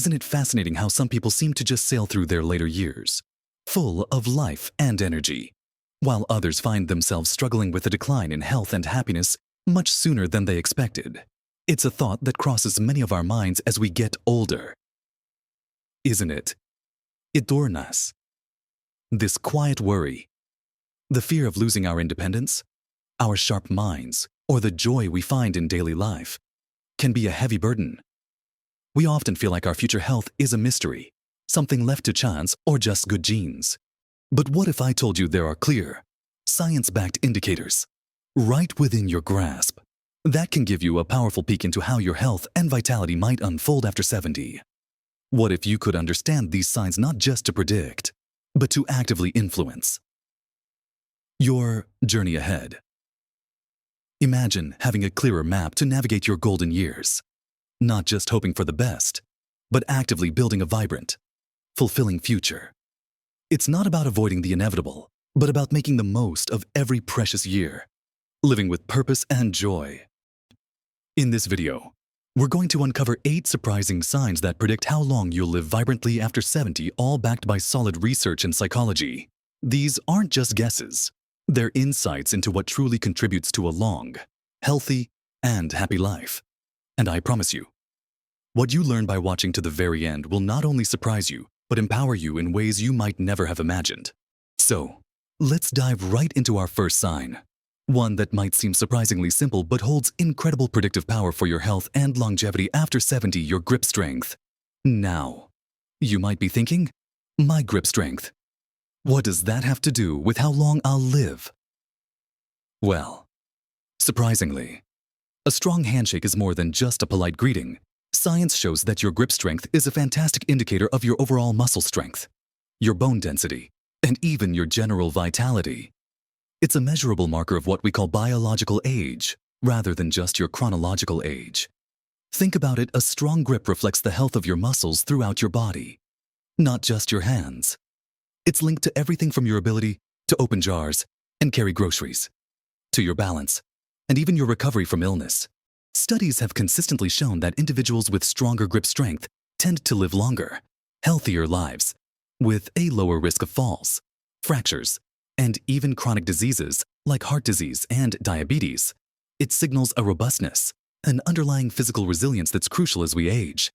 Isn't it fascinating how some people seem to just sail through their later years, full of life and energy, while others find themselves struggling with a decline in health and happiness much sooner than they expected? It's a thought that crosses many of our minds as we get older. Isn't it? Idornas. This quiet worry, the fear of losing our independence, our sharp minds, or the joy we find in daily life, can be a heavy burden. We often feel like our future health is a mystery, something left to chance or just good genes. But what if I told you there are clear, science-backed indicators right within your grasp that can give you a powerful peek into how your health and vitality might unfold after 70? What if you could understand these signs not just to predict, but to actively influence your journey ahead? Imagine having a clearer map to navigate your golden years, not just hoping for the best, but actively building a vibrant, fulfilling future. It's not about avoiding the inevitable, but about making the most of every precious year, living with purpose and joy. In this video, we're going to uncover 8 surprising signs that predict how long you'll live vibrantly after 70, all backed by solid research and psychology. These aren't just guesses. They're insights into what truly contributes to a long, healthy, and happy life. And I promise you, what you learn by watching to the very end will not only surprise you, but empower you in ways you might never have imagined. So, let's dive right into our first sign. One that might seem surprisingly simple but holds incredible predictive power for your health and longevity after 70, your grip strength. Now, you might be thinking, my grip strength. What does that have to do with how long I'll live? Well, surprisingly, a strong handshake is more than just a polite greeting. Science shows that your grip strength is a fantastic indicator of your overall muscle strength, your bone density, and even your general vitality. It's a measurable marker of what we call biological age, rather than just your chronological age. Think about it, a strong grip reflects the health of your muscles throughout your body, not just your hands. It's linked to everything from your ability to open jars and carry groceries, to your balance, and even your recovery from illness. Studies have consistently shown that individuals with stronger grip strength tend to live longer, healthier lives, with a lower risk of falls, fractures, and even chronic diseases like heart disease and diabetes. It signals a robustness, an underlying physical resilience that's crucial as we age.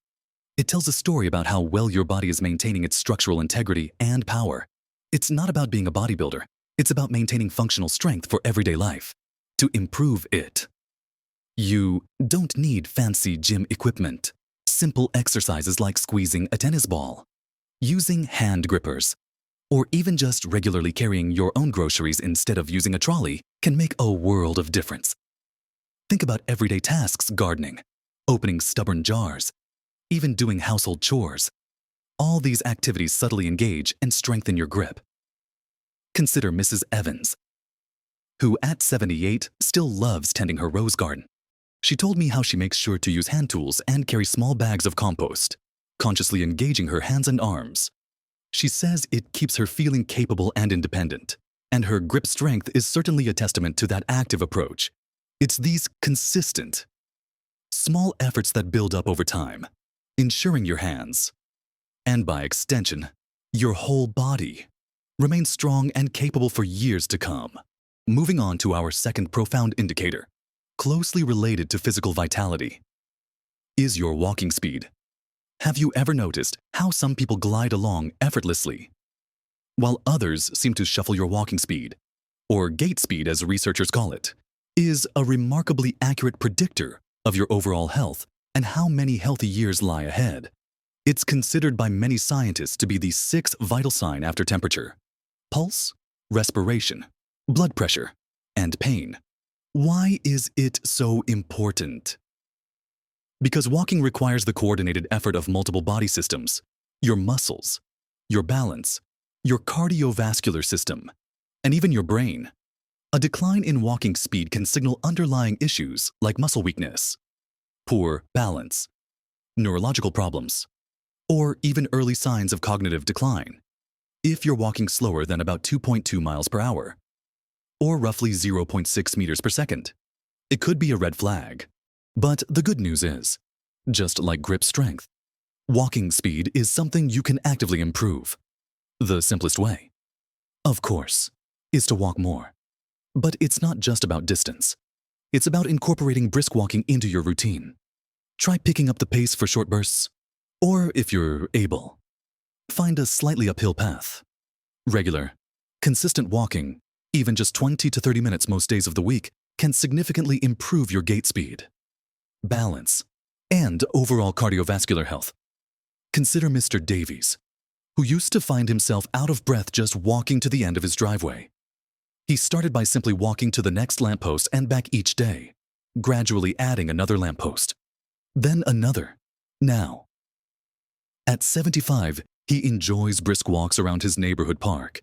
It tells a story about how well your body is maintaining its structural integrity and power. It's not about being a bodybuilder. It's about maintaining functional strength for everyday life. To improve it, you don't need fancy gym equipment. Simple exercises like squeezing a tennis ball, using hand grippers, or even just regularly carrying your own groceries instead of using a trolley can make a world of difference. Think about everyday tasks: gardening, opening stubborn jars, even doing household chores. All these activities subtly engage and strengthen your grip. Consider Mrs. Evans, who at 78 still loves tending her rose garden. She told me how she makes sure to use hand tools and carry small bags of compost, consciously engaging her hands and arms. She says it keeps her feeling capable and independent, and her grip strength is certainly a testament to that active approach. It's these consistent, small efforts that build up over time, ensuring your hands, and by extension, your whole body, remain strong and capable for years to come. Moving on to our second profound indicator, closely related to physical vitality, is your walking speed. Have you ever noticed how some people glide along effortlessly, while others seem to shuffle? Your walking speed, or gait speed as researchers call it, is a remarkably accurate predictor of your overall health and how many healthy years lie ahead. It's considered by many scientists to be the 6th vital sign after temperature, pulse, respiration, blood pressure, and pain. Why is it so important? Because walking requires the coordinated effort of multiple body systems: your muscles, your balance, your cardiovascular system, and even your brain. A decline in walking speed can signal underlying issues like muscle weakness, poor balance, neurological problems, or even early signs of cognitive decline. If you're walking slower than about 2.2 miles per hour, or roughly 0.6 meters per second, it could be a red flag. But the good news is, just like grip strength, Walking speed is something you can actively improve. The simplest way, of course, is to walk more. But it's not just about distance. It's about incorporating brisk walking into your routine. Try picking up the pace for short bursts. Or, if you're able, find a slightly uphill path. Regular, consistent walking, even just 20 to 30 minutes most days of the week, can significantly improve your gait speed, balance, and overall cardiovascular health. Consider Mr. Davies, who used to find himself out of breath just walking to the end of his driveway. He started by simply walking to the next lamppost and back each day, gradually adding another lamppost, then another. Now, at 75, he enjoys brisk walks around his neighborhood park,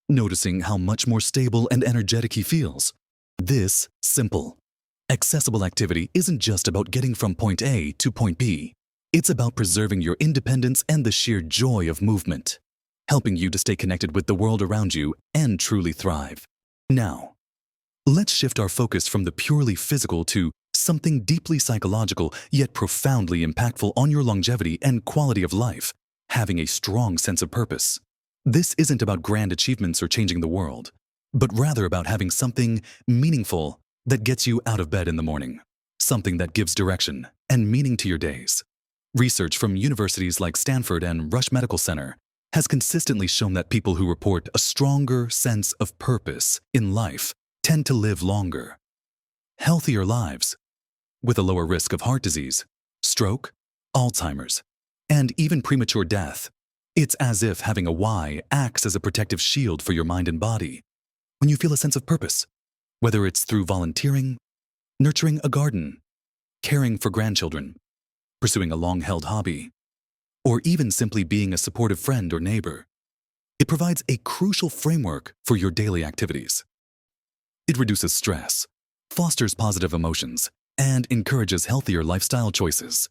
noticing how much more stable and energetic he feels. This simple, accessible activity isn't just about getting from point A to point B. It's about preserving your independence and the sheer joy of movement, helping you to stay connected with the world around you and truly thrive. Now, let's shift our focus from the purely physical to something deeply psychological yet profoundly impactful on your longevity and quality of life: having a strong sense of purpose. This isn't about grand achievements or changing the world, but rather about having something meaningful that gets you out of bed in the morning, something that gives direction and meaning to your days. Research from universities like Stanford and Rush Medical Center has consistently shown that people who report a stronger sense of purpose in life tend to live longer, healthier lives, with a lower risk of heart disease, stroke, Alzheimer's, and even premature death. It's as if having a why acts as a protective shield for your mind and body. When you feel a sense of purpose, whether it's through volunteering, nurturing a garden, caring for grandchildren, pursuing a long-held hobby, or even simply being a supportive friend or neighbor, it provides a crucial framework for your daily activities. It reduces stress, fosters positive emotions, and encourages healthier lifestyle choices.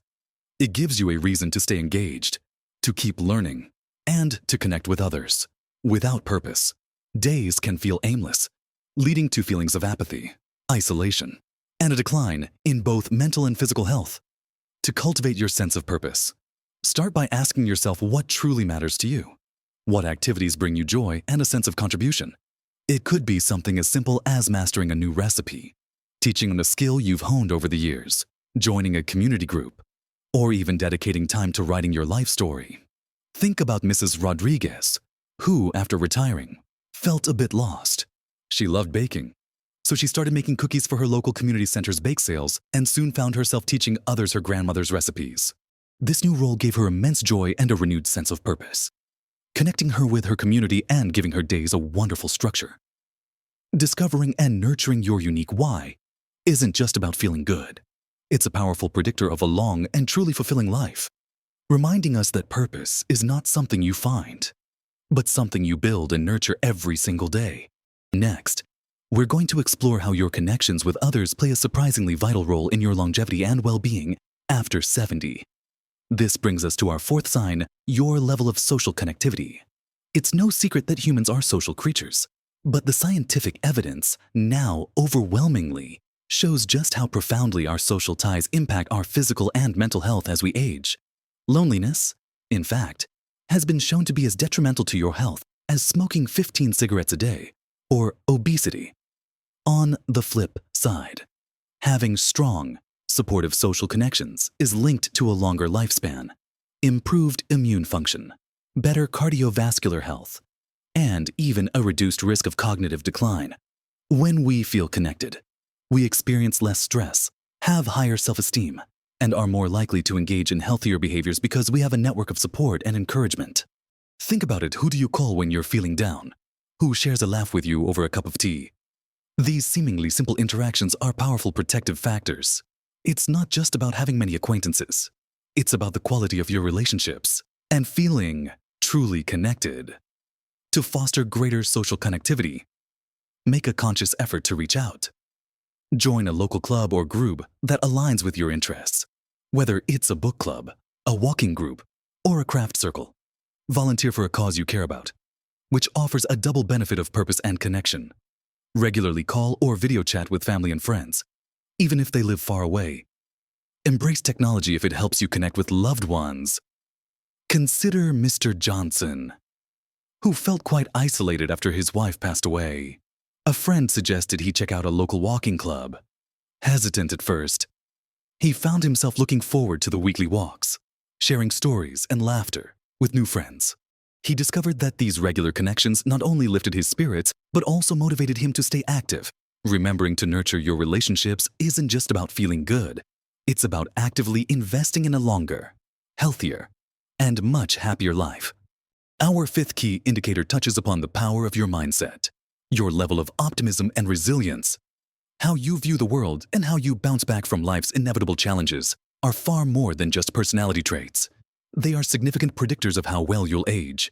It gives you a reason to stay engaged, to keep learning, and to connect with others. Without purpose, days can feel aimless, leading to feelings of apathy, isolation, and a decline in both mental and physical health. To cultivate your sense of purpose, start by asking yourself what truly matters to you. What activities bring you joy and a sense of contribution? It could be something as simple as mastering a new recipe, teaching a skill you've honed over the years, joining a community group, or even dedicating time to writing your life story. Think about Mrs. Rodriguez, who, after retiring, felt a bit lost. She loved baking, so she started making cookies for her local community center's bake sales and soon found herself teaching others her grandmother's recipes. This new role gave her immense joy and a renewed sense of purpose, connecting her with her community and giving her days a wonderful structure. Discovering and nurturing your unique why isn't just about feeling good. It's a powerful predictor of a long and truly fulfilling life, reminding us that purpose is not something you find, but something you build and nurture every single day. Next, we're going to explore how your connections with others play a surprisingly vital role in your longevity and well-being after 70. This brings us to our fourth sign, your level of social connectivity. It's no secret that humans are social creatures, but the scientific evidence now overwhelmingly shows just how profoundly our social ties impact our physical and mental health as we age. Loneliness, in fact, has been shown to be as detrimental to your health as smoking 15 cigarettes a day or obesity. On the flip side, having strong, supportive social connections is linked to a longer lifespan, improved immune function, better cardiovascular health, and even a reduced risk of cognitive decline. When we feel connected, we experience less stress, have higher self-esteem, and are more likely to engage in healthier behaviors because we have a network of support and encouragement. Think about it. Who do you call when you're feeling down? Who shares a laugh with you over a cup of tea? These seemingly simple interactions are powerful protective factors. It's not just about having many acquaintances. It's about the quality of your relationships and feeling truly connected. To foster greater social connectivity, make a conscious effort to reach out. Join a local club or group that aligns with your interests, whether it's a book club, a walking group, or a craft circle. Volunteer for a cause you care about, which offers a double benefit of purpose and connection. Regularly call or video chat with family and friends, even if they live far away. Embrace technology if it helps you connect with loved ones Consider Mr. Johnson, who felt quite isolated after his wife passed away. A friend suggested he check out a local walking club. Hesitant at first, he found himself looking forward to the weekly walks, sharing stories and laughter with new friends. He discovered that these regular connections not only lifted his spirits, but also motivated him to stay active. Remembering to nurture your relationships isn't just about feeling good. It's about actively investing in a longer, healthier, and much happier life. Our fifth key indicator touches upon the power of your mindset, your level of optimism and resilience. How you view the world and how you bounce back from life's inevitable challenges are far more than just personality traits. They are significant predictors of how well you'll age.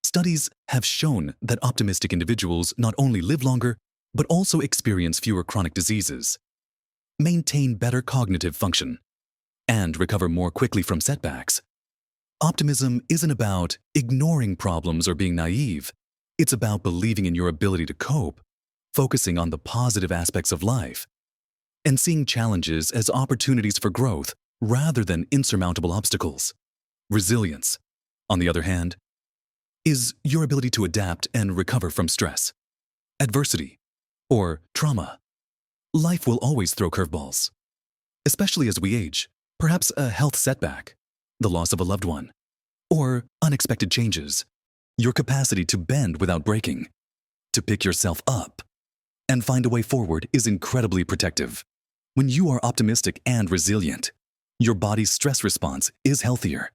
Studies have shown that optimistic individuals not only live longer, but also experience fewer chronic diseases, maintain better cognitive function, and recover more quickly from setbacks. Optimism isn't about ignoring problems or being naive. It's about believing in your ability to cope, focusing on the positive aspects of life, and seeing challenges as opportunities for growth rather than insurmountable obstacles. Resilience, on the other hand, is your ability to adapt and recover from stress, adversity, or trauma. Life will always throw curveballs, especially as we age. Perhaps a health setback, the loss of a loved one, or unexpected changes. Your capacity to bend without breaking, to pick yourself up, and find a way forward is incredibly protective. When you are optimistic and resilient, your body's stress response is healthier,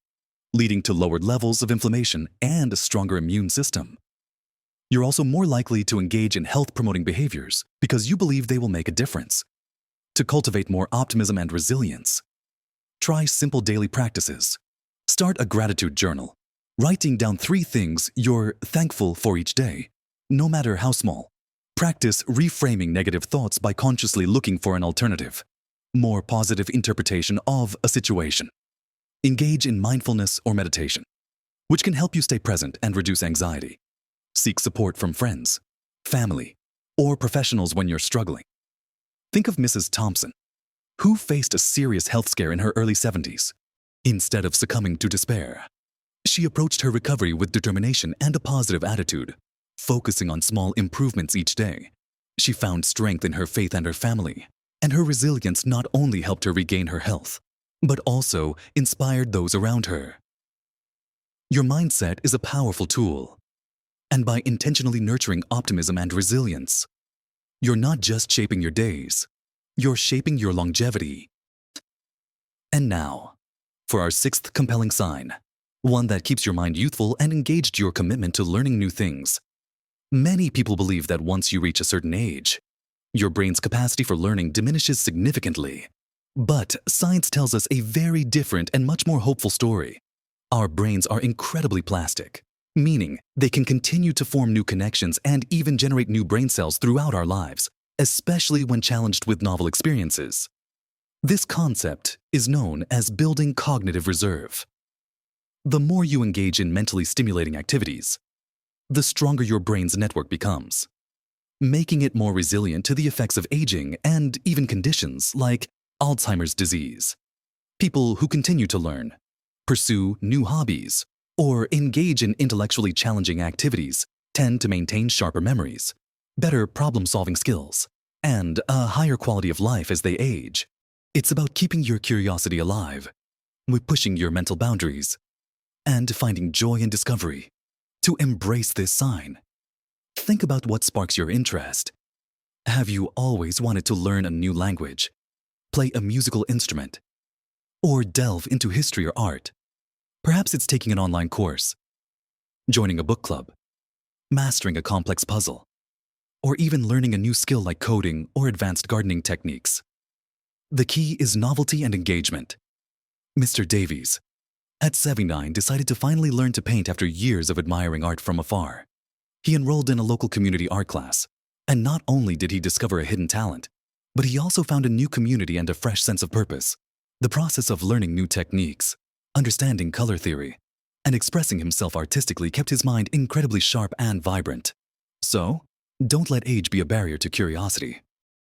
leading to lowered levels of inflammation and a stronger immune system. You're also more likely to engage in health-promoting behaviors because you believe they will make a difference. To cultivate more optimism and resilience, try simple daily practices. Start a gratitude journal, writing down 3 things you're thankful for each day, no matter how small. Practice reframing negative thoughts by consciously looking for an alternative, more positive interpretation of a situation. Engage in mindfulness or meditation, which can help you stay present and reduce anxiety. Seek support from friends, family, or professionals when you're struggling. Think of Mrs. Thompson, who faced a serious health scare in her early 70s. Instead of succumbing to despair, she approached her recovery with determination and a positive attitude, focusing on small improvements each day. She found strength in her faith and her family, and her resilience not only helped her regain her health, but also inspired those around her. Your mindset is a powerful tool, and by intentionally nurturing optimism and resilience, you're not just shaping your days, you're shaping your longevity. And now, for our 6th compelling sign, one that keeps your mind youthful and engaged, your commitment to learning new things. Many people believe that once you reach a certain age, your brain's capacity for learning diminishes significantly. But science tells us a very different and much more hopeful story. Our brains are incredibly plastic, meaning they can continue to form new connections and even generate new brain cells throughout our lives, especially when challenged with novel experiences. This concept is known as building cognitive reserve. The more you engage in mentally stimulating activities, the stronger your brain's network becomes, making it more resilient to the effects of aging and even conditions like Alzheimer's disease. People who continue to learn, pursue new hobbies, or engage in intellectually challenging activities tend to maintain sharper memories, better problem-solving skills, and a higher quality of life as they age. It's about keeping your curiosity alive, with pushing your mental boundaries, and finding joy in discovery. To embrace this sign, think about what sparks your interest. Have you always wanted to learn a new language, play a musical instrument, or delve into history or art? Perhaps it's taking an online course, joining a book club, mastering a complex puzzle, or even learning a new skill like coding or advanced gardening techniques. The key is novelty and engagement. Mr. Davies, at 79, decided to finally learn to paint after years of admiring art from afar. He enrolled in a local community art class, and not only did he discover a hidden talent, but he also found a new community and a fresh sense of purpose. The process of learning new techniques, understanding color theory, and expressing himself artistically kept his mind incredibly sharp and vibrant. So, don't let age be a barrier to curiosity.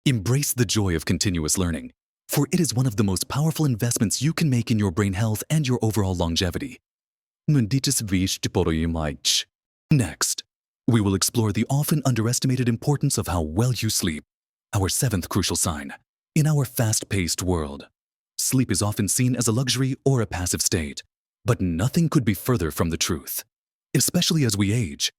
Embrace the joy of continuous learning, for it is one of the most powerful investments you can make in your brain health and your overall longevity. Next, we will explore the often underestimated importance of how well you sleep, our seventh crucial sign. In our fast-paced world, sleep is often seen as a luxury or a passive state, but nothing could be further from the truth. Especially as we age,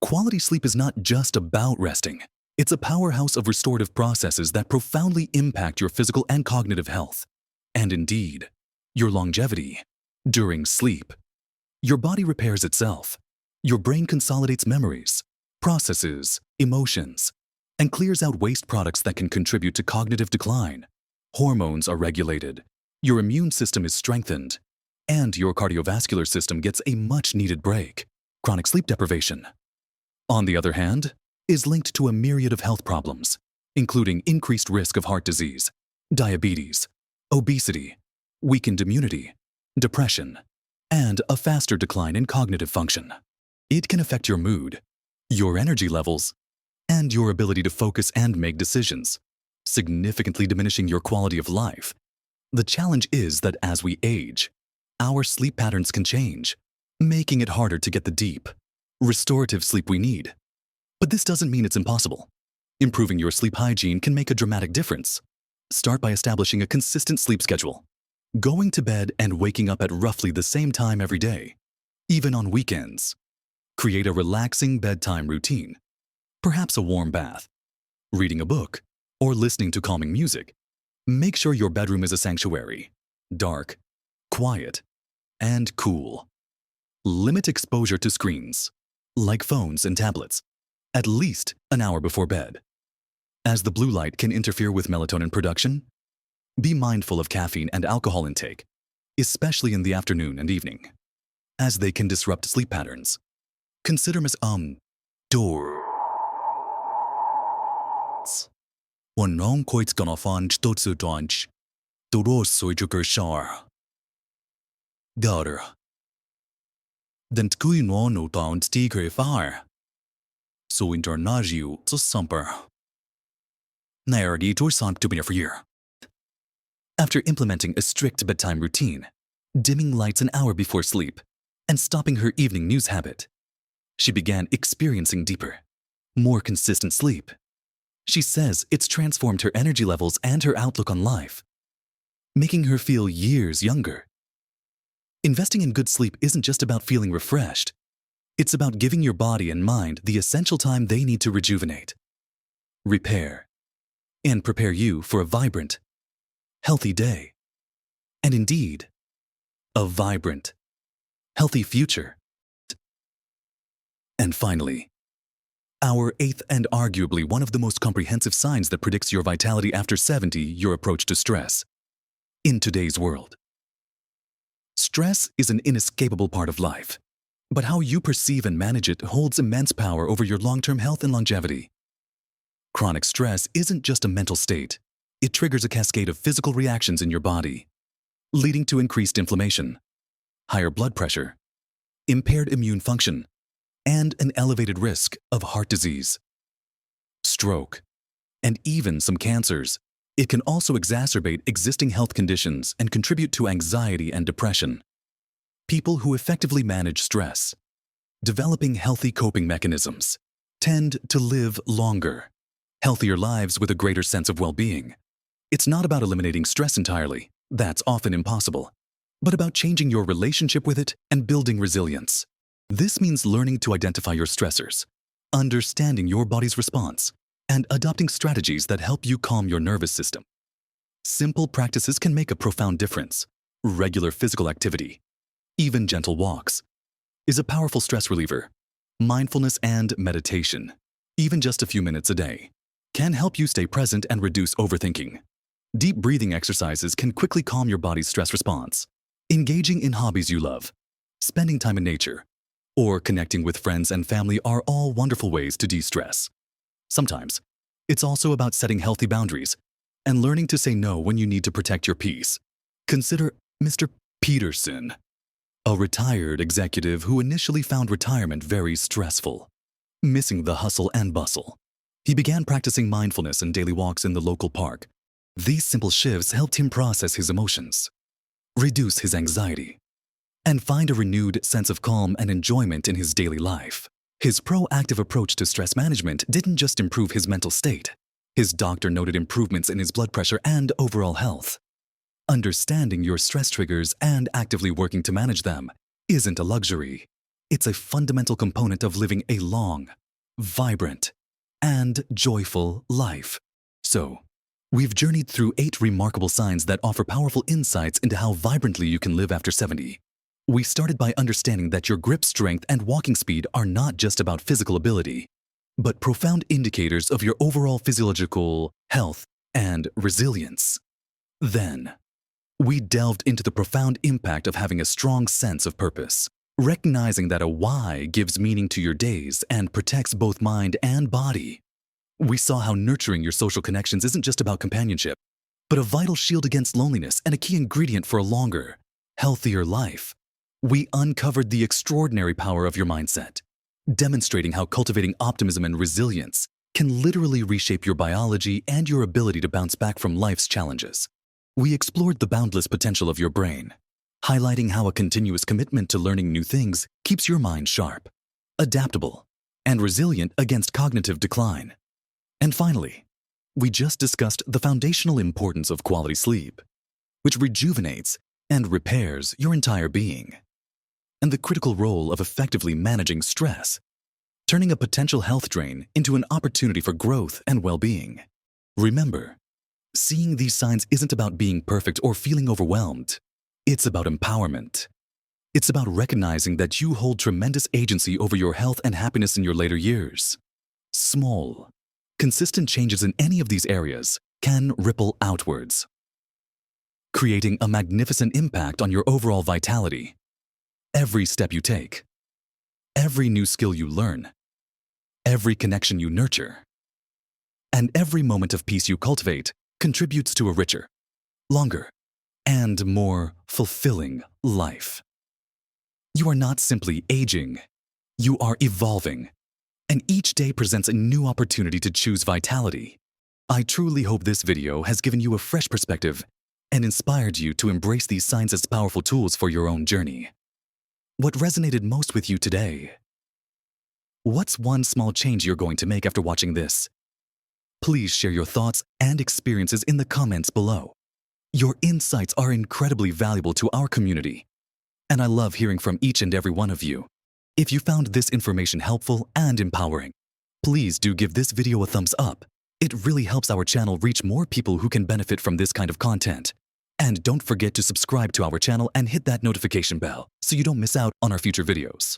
quality sleep is not just about resting. It's a powerhouse of restorative processes that profoundly impact your physical and cognitive health, and indeed, your longevity. During sleep, your body repairs itself. Your brain consolidates memories, processes emotions, and clears out waste products that can contribute to cognitive decline. Hormones are regulated, your immune system is strengthened, and your cardiovascular system gets a much-needed break. Chronic sleep deprivation, on the other hand, is linked to a myriad of health problems, including increased risk of heart disease, diabetes, obesity, weakened immunity, depression, and a faster decline in cognitive function. It can affect your mood, your energy levels, and your ability to focus and make decisions, significantly diminishing your quality of life. The challenge is that as we age, our sleep patterns can change, making it harder to get the deep, restorative sleep we need. But this doesn't mean it's impossible. Improving your sleep hygiene can make a dramatic difference. Start by establishing a consistent sleep schedule, going to bed and waking up at roughly the same time every day, even on weekends. Create a relaxing bedtime routine, perhaps a warm bath, reading a book, or listening to calming music. Make sure your bedroom is a sanctuary, dark, quiet, and cool. Limit exposure to screens, like phones and tablets, at least an hour before bed. As the blue light can interfere with melatonin production, be mindful of caffeine and alcohol intake, especially in the afternoon and evening, as they can disrupt sleep patterns. Consider door. 我啷可以gonna find stotsu donch, doro soijuker shar. Daughter. Den tkui no down sticker fire. So internagio so sumper. Nairdi torsan to be for year. After implementing a strict bedtime routine, dimming lights an hour before sleep, and stopping her evening news habit, she began experiencing deeper, more consistent sleep. She says it's transformed her energy levels and her outlook on life, making her feel years younger. Investing in good sleep isn't just about feeling refreshed. It's about giving your body and mind the essential time they need to rejuvenate, repair, and prepare you for a vibrant, healthy day. And indeed, a vibrant, healthy future. And finally, our eighth and arguably one of the most comprehensive signs that predicts your vitality after 70, your approach to stress. In today's world, stress is an inescapable part of life, but how you perceive and manage it holds immense power over your long-term health and longevity. Chronic stress isn't just a mental state. It triggers a cascade of physical reactions in your body, leading to increased inflammation, higher blood pressure, impaired immune function, and an elevated risk of heart disease, stroke, and even some cancers. It can also exacerbate existing health conditions and contribute to anxiety and depression. People who effectively manage stress, developing healthy coping mechanisms, tend to live longer, healthier lives with a greater sense of well-being. It's not about eliminating stress entirely, that's often impossible, but about changing your relationship with it and building resilience. This means learning to identify your stressors, understanding your body's response, and adopting strategies that help you calm your nervous system. Simple practices can make a profound difference. Regular physical activity, even gentle walks, is a powerful stress reliever. Mindfulness and meditation, even just a few minutes a day, can help you stay present and reduce overthinking. Deep breathing exercises can quickly calm your body's stress response. Engaging in hobbies you love, spending time in nature, or connecting with friends and family are all wonderful ways to de-stress. Sometimes, it's also about setting healthy boundaries and learning to say no when you need to protect your peace. Consider Mr. Peterson, a retired executive who initially found retirement very stressful, missing the hustle and bustle. He began practicing mindfulness and daily walks in the local park. These simple shifts helped him process his emotions, reduce his anxiety, and find a renewed sense of calm and enjoyment in his daily life. His proactive approach to stress management didn't just improve his mental state. His doctor noted improvements in his blood pressure and overall health. Understanding your stress triggers and actively working to manage them isn't a luxury. It's a fundamental component of living a long, vibrant, and joyful life. So, we've journeyed through 8 remarkable signs that offer powerful insights into how vibrantly you can live after 70. We started by understanding that your grip strength and walking speed are not just about physical ability, but profound indicators of your overall physiological health and resilience. Then, we delved into the profound impact of having a strong sense of purpose, recognizing that a why gives meaning to your days and protects both mind and body. We saw how nurturing your social connections isn't just about companionship, but a vital shield against loneliness and a key ingredient for a longer, healthier life. We uncovered the extraordinary power of your mindset, demonstrating how cultivating optimism and resilience can literally reshape your biology and your ability to bounce back from life's challenges. We explored the boundless potential of your brain, highlighting how a continuous commitment to learning new things keeps your mind sharp, adaptable, and resilient against cognitive decline. And finally, we just discussed the foundational importance of quality sleep, which rejuvenates and repairs your entire being, and the critical role of effectively managing stress, turning a potential health drain into an opportunity for growth and well-being. Remember, seeing these signs isn't about being perfect or feeling overwhelmed. It's about empowerment. It's about recognizing that you hold tremendous agency over your health and happiness in your later years. Small, consistent changes in any of these areas can ripple outwards, creating a magnificent impact on your overall vitality. Every step you take, every new skill you learn, every connection you nurture, and every moment of peace you cultivate contributes to a richer, longer, and more fulfilling life. You are not simply aging, you are evolving, and each day presents a new opportunity to choose vitality. I truly hope this video has given you a fresh perspective and inspired you to embrace these signs as powerful tools for your own journey. What resonated most with you today? What's one small change you're going to make after watching this? Please share your thoughts and experiences in the comments below. Your insights are incredibly valuable to our community, and I love hearing from each and every one of you. If you found this information helpful and empowering, please do give this video a thumbs up. It really helps our channel reach more people who can benefit from this kind of content. And don't forget to subscribe to our channel and hit that notification bell so you don't miss out on our future videos,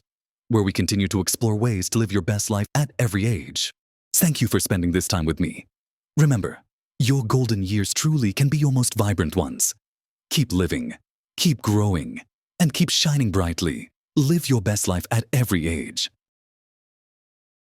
where we continue to explore ways to live your best life at every age. Thank you for spending this time with me. Remember, your golden years truly can be your most vibrant ones. Keep living, keep growing, and keep shining brightly. Live your best life at every age.